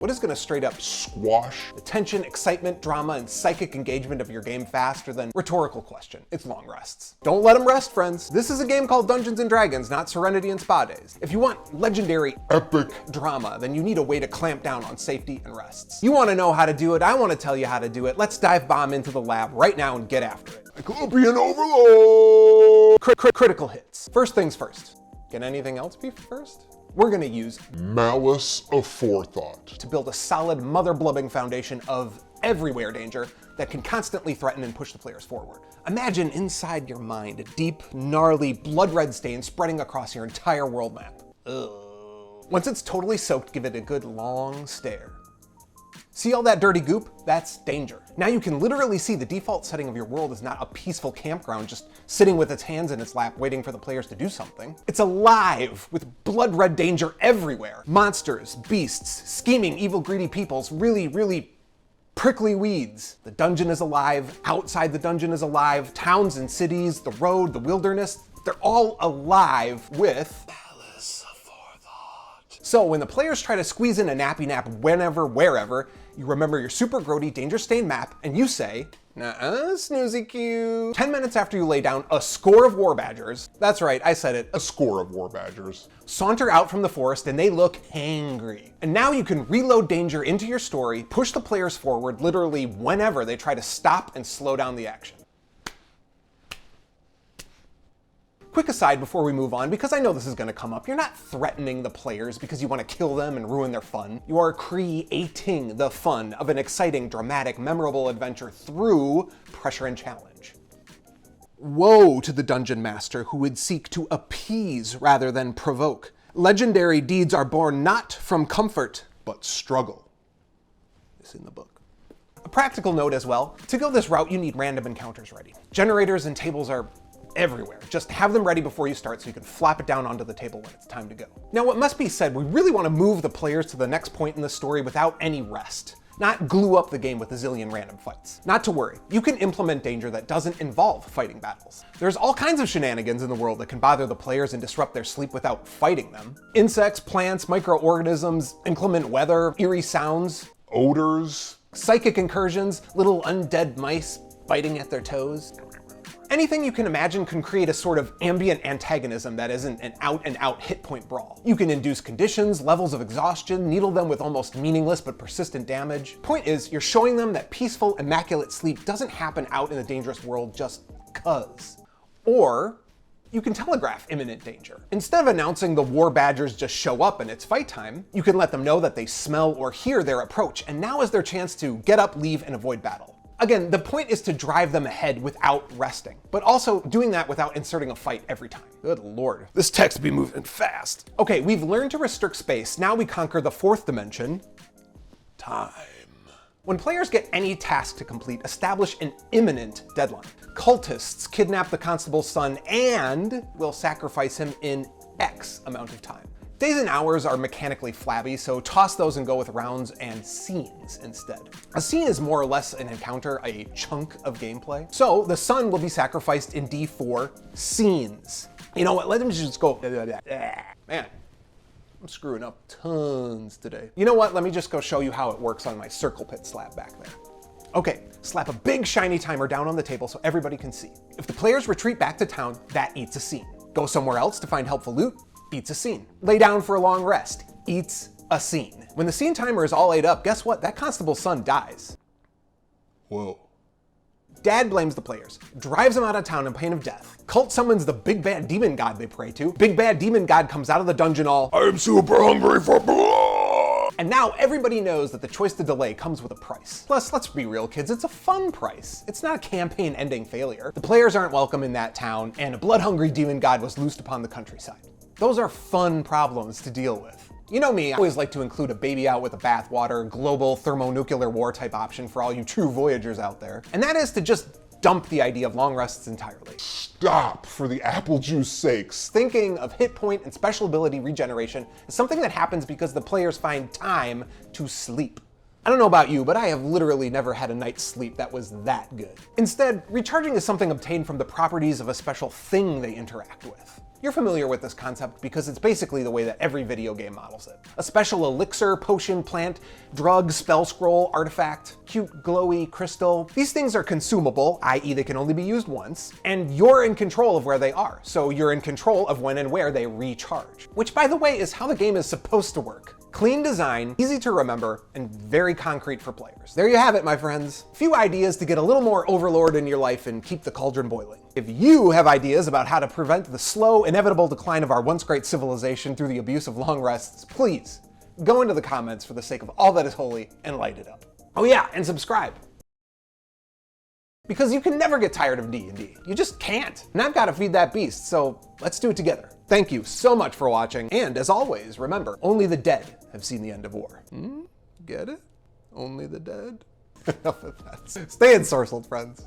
What is going to straight up squash the tension, excitement, drama, and psychic engagement of your game faster than rhetorical question? It's long rests. Don't let them rest, friends. This is a game called Dungeons & Dragons, not Serenity and Spa Days. If you want legendary, epic drama, then you need a way to clamp down on safety and rests. You want to know how to do it, I want to tell you how to do it. Let's dive bomb into the lab right now and get after it. Cyclopean overload! Critical hits. First things first. Can anything else be first? We're gonna use malice aforethought to build a solid mother-blubbing foundation of everywhere danger that can constantly threaten and push the players forward. Imagine inside your mind a deep, gnarly, blood-red stain spreading across your entire world map. Ugh. Once it's totally soaked, give it a good long stare. See all that dirty goop? That's danger. Now you can literally see the default setting of your world is not a peaceful campground just sitting with its hands in its lap waiting for the players to do something. It's alive with blood-red danger everywhere. Monsters, beasts, scheming, evil, greedy peoples, really prickly weeds. The dungeon is alive, outside the dungeon is alive, towns and cities, the road, the wilderness, they're all alive with malice aforethought. So when the players try to squeeze in a nappy nap whenever, wherever, you remember your super grody, danger-stained map, and you say, "Nuh-uh, snoozy cue." 10 minutes after you lay down a score of war badgers, that's right, I said it, a score of war badgers, saunter out from the forest and they look hangry. And now you can reload danger into your story, push the players forward literally whenever they try to stop and slow down the action. Quick aside before we move on, because I know this is going to come up, you're not threatening the players because you want to kill them and ruin their fun. You are creating the fun of an exciting, dramatic, memorable adventure through pressure and challenge. Woe to the dungeon master who would seek to appease rather than provoke. Legendary deeds are born not from comfort, but struggle. It's in the book. A practical note as well, to go this route you need random encounters ready. Generators and tables are everywhere. Just have them ready before you start so you can flop it down onto the table when it's time to go. Now, what must be said, we really want to move the players to the next point in the story without any rest. Not glue up the game with a zillion random fights. Not to worry, you can implement danger that doesn't involve fighting battles. There's all kinds of shenanigans in the world that can bother the players and disrupt their sleep without fighting them. Insects, plants, microorganisms, inclement weather, eerie sounds, odors, psychic incursions, little undead mice biting at their toes. Anything you can imagine can create a sort of ambient antagonism that isn't an out-and-out hit point brawl. You can induce conditions, levels of exhaustion, needle them with almost meaningless but persistent damage. Point is, you're showing them that peaceful, immaculate sleep doesn't happen out in the dangerous world just 'cause. Or you can telegraph imminent danger. Instead of announcing the war badgers just show up and it's fight time, you can let them know that they smell or hear their approach, and now is their chance to get up, leave, and avoid battle. Again, the point is to drive them ahead without resting, but also doing that without inserting a fight every time. Good lord, this text be moving fast. Okay, we've learned to restrict space. Now we conquer the fourth dimension, time. When players get any task to complete, establish an imminent deadline. Cultists kidnap the constable's son and will sacrifice him in X amount of time. Days and hours are mechanically flabby, so toss those and go with rounds and scenes instead. A scene is more or less an encounter, a chunk of gameplay. So the sun will be sacrificed in D4 scenes. You know what, let them just go, man, I'm screwing up tons today. You know what, let me just go show you how it works on my circle pit slab back there. Okay, slap a big shiny timer down on the table so everybody can see. If the players retreat back to town, that eats a scene. Go somewhere else to find helpful loot, eats a scene. Lay down for a long rest, eats a scene. When the scene timer is all ate up, guess what? That constable's son dies. Whoa. Dad blames the players, drives them out of town in pain of death. Cult summons the big bad demon god they pray to. Big bad demon god comes out of the dungeon all, "I'm super hungry for blood!" And now everybody knows that the choice to delay comes with a price. Plus, let's be real kids, it's a fun price. It's not a campaign ending failure. The players aren't welcome in that town, and a blood-hungry demon god was loosed upon the countryside. Those are fun problems to deal with. You know me, I always like to include a baby out with a bathwater, global thermonuclear war type option for all you true voyagers out there. And that is to just dump the idea of long rests entirely. Stop, for the apple juice sakes. Thinking of hit point and special ability regeneration is something that happens because the players find time to sleep. I don't know about you, but I have literally never had a night's sleep that was that good. Instead, recharging is something obtained from the properties of a special thing they interact with. You're familiar with this concept because it's basically the way that every video game models it. A special elixir, potion, plant, drug, spell scroll, artifact, cute glowy crystal. These things are consumable, i.e. they can only be used once, and you're in control of where they are, so you're in control of when and where they recharge. Which, by the way, is how the game is supposed to work. Clean design, easy to remember, and very concrete for players. There you have it, my friends. A few ideas to get a little more Overlord in your life and keep the cauldron boiling. If you have ideas about how to prevent the slow, inevitable decline of our once great civilization through the abuse of long rests, please go into the comments for the sake of all that is holy and light it up. Oh yeah, and subscribe. Because you can never get tired of D&D. You just can't. And I've got to feed that beast, so let's do it together. Thank you so much for watching, and as always, remember, only the dead have seen the end of war. Get it? Only the dead? Enough of that. Stay ensorcelled, friends.